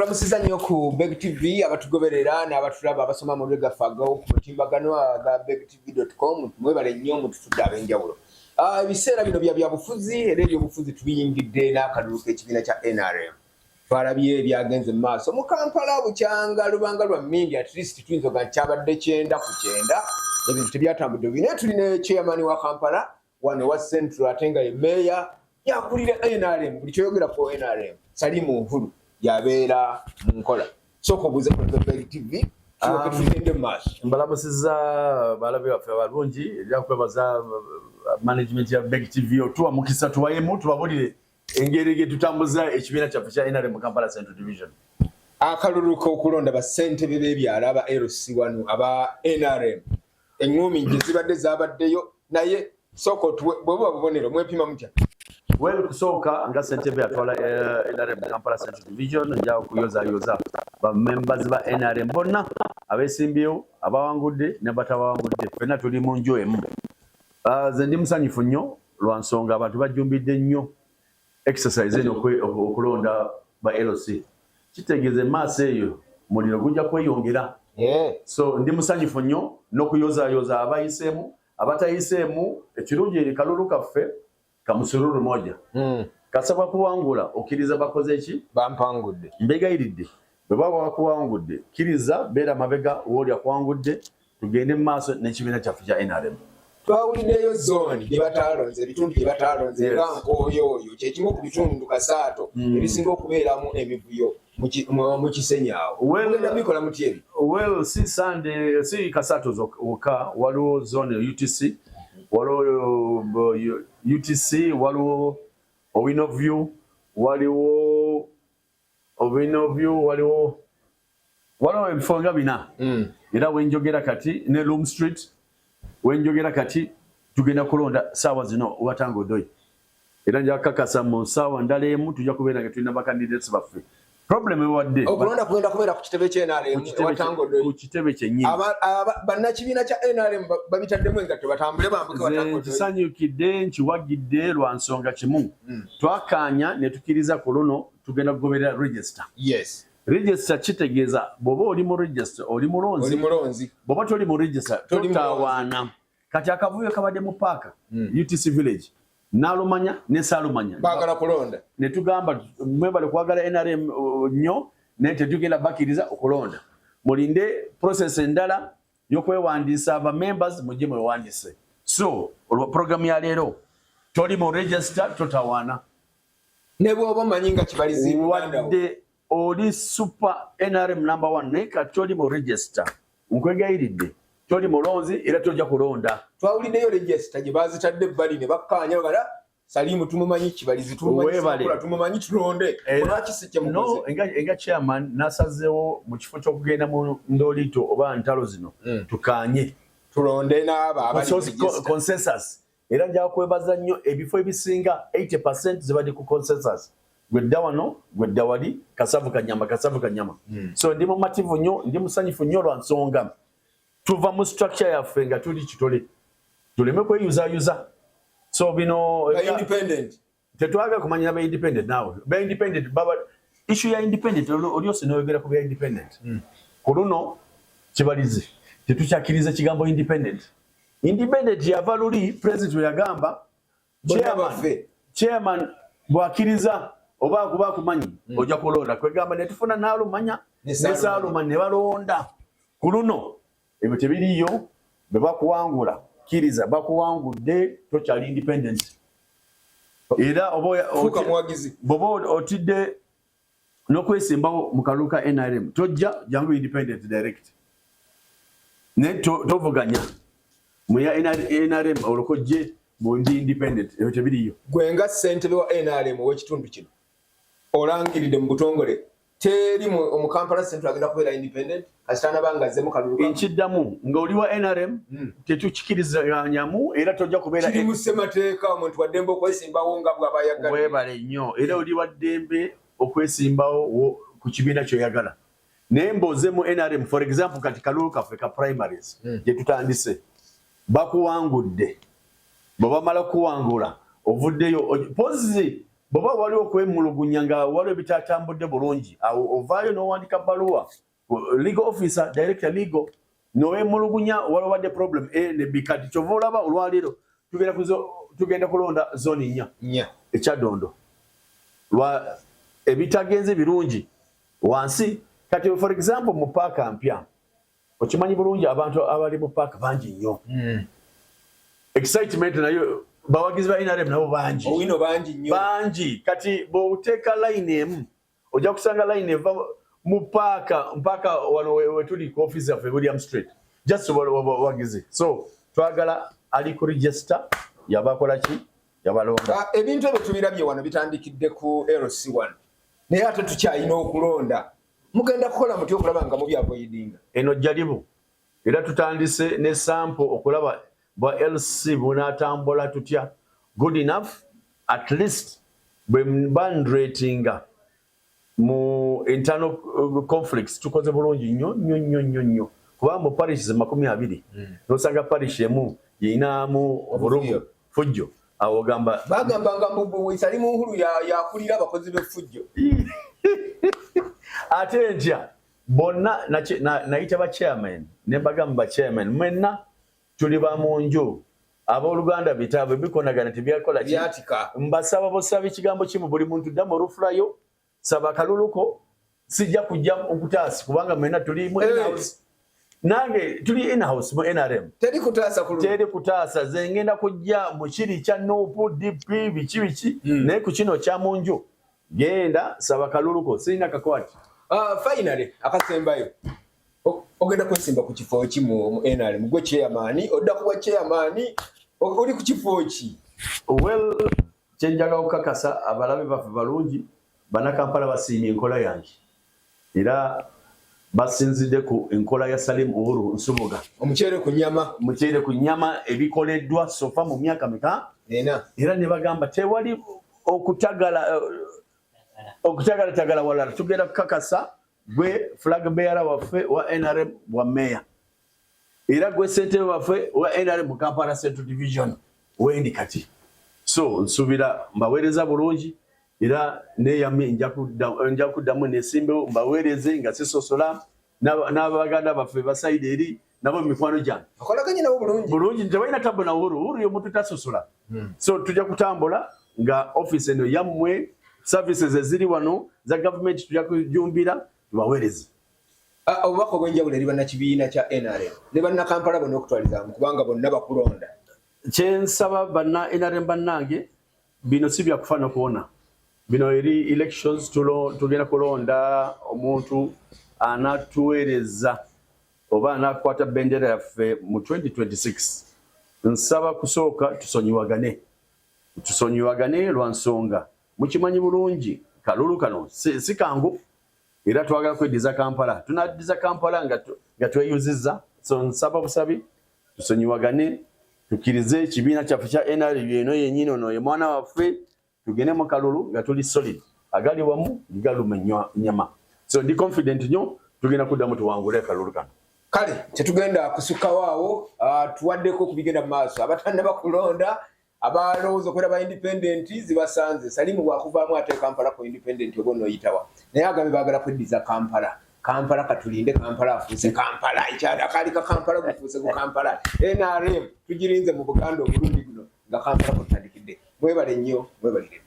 Tulamusiza nnyo ku Beg TV abatugoberera n'abatulaba abasoma mu Lega Fago ku mutimbagano aga begtv.com mwebale nnyo mutufudde ab'enjawulo. Ebiseera bino bya bufuzi era ebyobufuzi tubiyingidde n'akalulu k'ekibiina kya NRM. Twalabye ebyagenze mu maaso mu Kampala bukyanga lubanga lwa mmindi at least tuyinza nga kyabadde 9 ku 9 ebintu tebyatambudde bine tulina chairman wa Kampala wano wa Central atenga ye mayor yakulira NRM buli kyoyogera ku NRM Salimu Nhulu yabeera mu nkola soko buze ku Beg TV kyoke tugende mu maaso. Mbalamusiza balabe baffe abalungi ejja kwebaza management ya Beg TV otuwa mukisa tuwayemu tubabulire engeri gye tutambuza ekibiina kyaffe kya NRM mu Kampala Central Division. Akalulu k'okulonda bassentebe b'ebyalo aba LC wano aba NRM engumi gye zibadde zabaddeyo naye soko bwebuba bubonero mwepima mutya. Well kusooka nga ssentebe atwala NRM Kampala Central Division nja kuyoza ba members ba NRM bonna abeesimbyewo abawangudde ne batawangudde ffenna tuli mu nju emu. Ze ndi musanyufu nnyo lwa nsonga abantu bajjumbidde nnyo exercise eno okulonda ba LC. Kitegeeze maaso eyo muliro gujja kweyongera. So ndi musanyufu nnyo n'okuyozayoza abayiseemu abatayiseemu ekirungi eri kalulu kaffe kamusururu moja. Kasaba kuwangula okiriza bakoze eki bampangudde mbegayiridde bwe baba bakuwangudde kiriza beera mabega woli akuwangudde tugende mu maaso n'ekibiina kyaffe kya NRM. Twawuliddeyo zone gye batalonze ebitundu gye batalonze era nkooyo kyekimu ku bitundu kasaato ebisinga okubeeramu emivuyo mu Kisenyi awo. Mugenda bikola mutya ebyo? Well si kasaato zokka waliwo zone UTC waliwo UTC waliwo Owinoview waliwo ebifo nga bina era wenjogera kati ne Loom Street wenjogera kati tugenda kulonda saawa zino watango doi era nja kakasa mu saawa ndala emu tujja kubeera nga tulina bakandidates baffe. Problem ewadde okulonda kugenda kubeera ku kitebe kya NRM watango doi ku kitebe kyennyini bannakibiina kya NRM babitaddemu engatto batambule bambuke watango doi. Kisanyukidde nkiwagidde lwa nsonga kimu twakaanya ne tukiriza ku luno tugenda kugoberera register. Yes. Register kitegeeza bw'oba oli mu register oli mulonzi bw'oba toli mu register totawaana. Kati akavuyo kabadde mu paaka UTC village n'alumanya ne saalumanya baagala kulonda ne tugamba mwebale kwagala NRM nnyo naye tetugenda bakiriza okulonda mulinde process endala y'okwewandiisa aba members mujje mwewandiise. So program ya leero toli mu register totawaana ne bw'oba omanyi nga kibalizi wadde oli super NRM number 1 naye kati toli mu register nkwegayiridde toli mulonzi era tojja kulonda. Twawuliddeyo register gye baazitadde ebbali ne bakkaanya bagala Salimu tumumanyi kibalizi tumumanyi tulonde lwaki si kye mukoze. Enga chairman nasazeewo mu kifo ky'okugenda mu ndolito oba ntalo zino tukaanye tulonde n'aba abali consensus era nja kwebaza nnyo ebifo ebisinga 80% zibadde ku consensus gwedda wano gwedda wali kasavu kanyama. So ndi mumativu nnyo ndi musanyufu nnyo lwa nsonga tuva mu structure yaffe nga tuli kitole tuleme kweyuzayuza. So bino independent tetwaga kumanya ba independent nawe ba independent baba issue ya independent oliyose noyogera ku ba independent kuluno kibalize tetukyakiriza kigambo independent yava luli president yagamba chairman bwakiriza oba kuba kumanyi ojja kulonda kwegamba netufuna nalumanya nesaalumanya ne balonda kuluno ebyo tebiriyo bwe bakuwangula kiriza bakuwangudde tokyali independent era bwoba otidde n'okwesimbawo mu kalulu ka NRM tojja jangu independent direct ne tovuganya muya NRM olukojje mundi independent ebyo tebiriyo. Gwe nga ssentebe wa NRM w'ekitundu kino olangiridde mu butongole teri mu Kampala Central agenda kubeera independent kasitana bangazzemu kalulu nkiddamu ng'oli wa NRM tetukikirizanyamu era tojja kubeera kiri mu ssemateeka omuntu wa ddembe okwesimbawo nga bw'abayagala webale nnyo era oli wa ddembe okwesimbawo ku kibiina kyoyagala naye mboozemu NRM for example kati kalulu kaffe ka primaries gye tutandise bakuwangudde bwe bamala kuwangula ovuddeyo pozi boba waliwo kwemulugunya nga waliwo bitatambudde bulungi awo ovaayo n'owandika bbaluwa legal officer director legal n'owemulugunya waliwo wadde problem ne B kati kyova olaba olwaleero tugenda kulonda zoni 4 ekyaddondo lwa ebitagenze birungi wansi kati for example mu paaka mpya okimanyi bulungi abantu abali mu paaka bangi nnyo excitement nayo bawagizi ba NRM nabo bangi owino bangi nnyo bangi kati bw'oteeka line emu ojja kusanga line eva mu paaka mpaka wano wetuli ku office yaffe William Street just wagizi so twagala ali ku register yabakola ki yabalonda ebintu ebyo tubirabye wano bitandikidde ku LC1 naye ate tukyalina okulonda mugenda kukola muti okulaba nga mubyavoidinga eno jalibu era tutandise ne sample okulaba bwa LC bunatambula tutya good enough at least bwembandratinga mu internal conflicts tukoze bulungi nnyo kuba mu parishes 20 nosanga parish emu yinaamu oburugu fujjo awo gamba bagambanga mbubu isali mu nkulu yakulira abakozi b'effujjo ate ntya bonna nayita ba chairman ne bagamba chairman mwenna tuli ba munju abooluganda bitaabwe bikonagana tebyakola byatika mbasaba bosaba ekigambo kimu buli muntu dda mu rufulayo saba kaluluko sijja kujja okutaasi kubanga mwenna tuli mu in-house nange tuli in-house mu NRM teri kutaasa ze ngenda kujja mu kiri kya NUP DP biki naye ku kino kya munju genda saba kaluluko sirina kakwati finally akasembayo ogenda kwesimba ku kifo ki mu NRM gwe chairman odda kuwa chairman oli ku kifo ki well kyenjaga okukakasa abalabe baffe balungi Banakampala basiimye enkola yange era basinzidde ku enkola ya Salim Uhuru Nsumuga omukyere ku nyama ebikoleddwa sofa mu myaka meka era ne bagamba tewali okutagala walala tugenda kukakasa gwe flag bearer waffe wa NRM wa mayor era gwe ssentebe waffe wa NRM mu Kampala Central Division wendi kati so nsubira mbaweereza bulungi era neyami nja kuddamu nesimbewo mbaweereze nga sisosola n'abaganda baffe basaide eri nabo mikwano gyange akolaganye nabo bulungi tebalina tabo na Uhuru y'omuntu tasosola so tujja kutambula nga office eno yammwe services eziri wano za government tujja kujumbira tubaweereze obubaka obw'enjawulo eri bannakibiina kya NRM ne bannakampala bonna okutwalizaamu kubanga bonna bakulonda kyensaba banna NRM bannange bino si byakufa nokuwona bino eri elections tugenda kulonda omuntu anatuweereza oba anakwata bendera yaffe mu 2026 nsaba kusooka tusonyiwagane lwa nsonga mukimanyi bulungi kalulu kano si kangu era twagala kweddiza Kampala tunaddiza Kampala nga tweyuzizza so nsaba busabi tusonyiwagane tukirize ekibiina kyaffe kya NRM eno yennyini ono ye mwana waffe tugende mu kalulu nga tuli solid agali wamu galuma nyama so ndi confident nnyo tugenda kuddamu tuwangule kalulu kano kale tetugenda kusukkawo awo tuwaddeko kubigenda mu maaso abatanda bakulonda abalowooza okwera ba independent zibasanze Salimu bwakuvaamu ate Kampala ku independent oba onoyitawa naye agambe baagala kweddiza Kampala katulinde Kampala afuuse Kampala ekyadakalika Kampala gufuuse ku Kampala NRM tugirinze mu Buganda obulungi guno nga Kampala kutandikidde mwebale nnyo mwebalire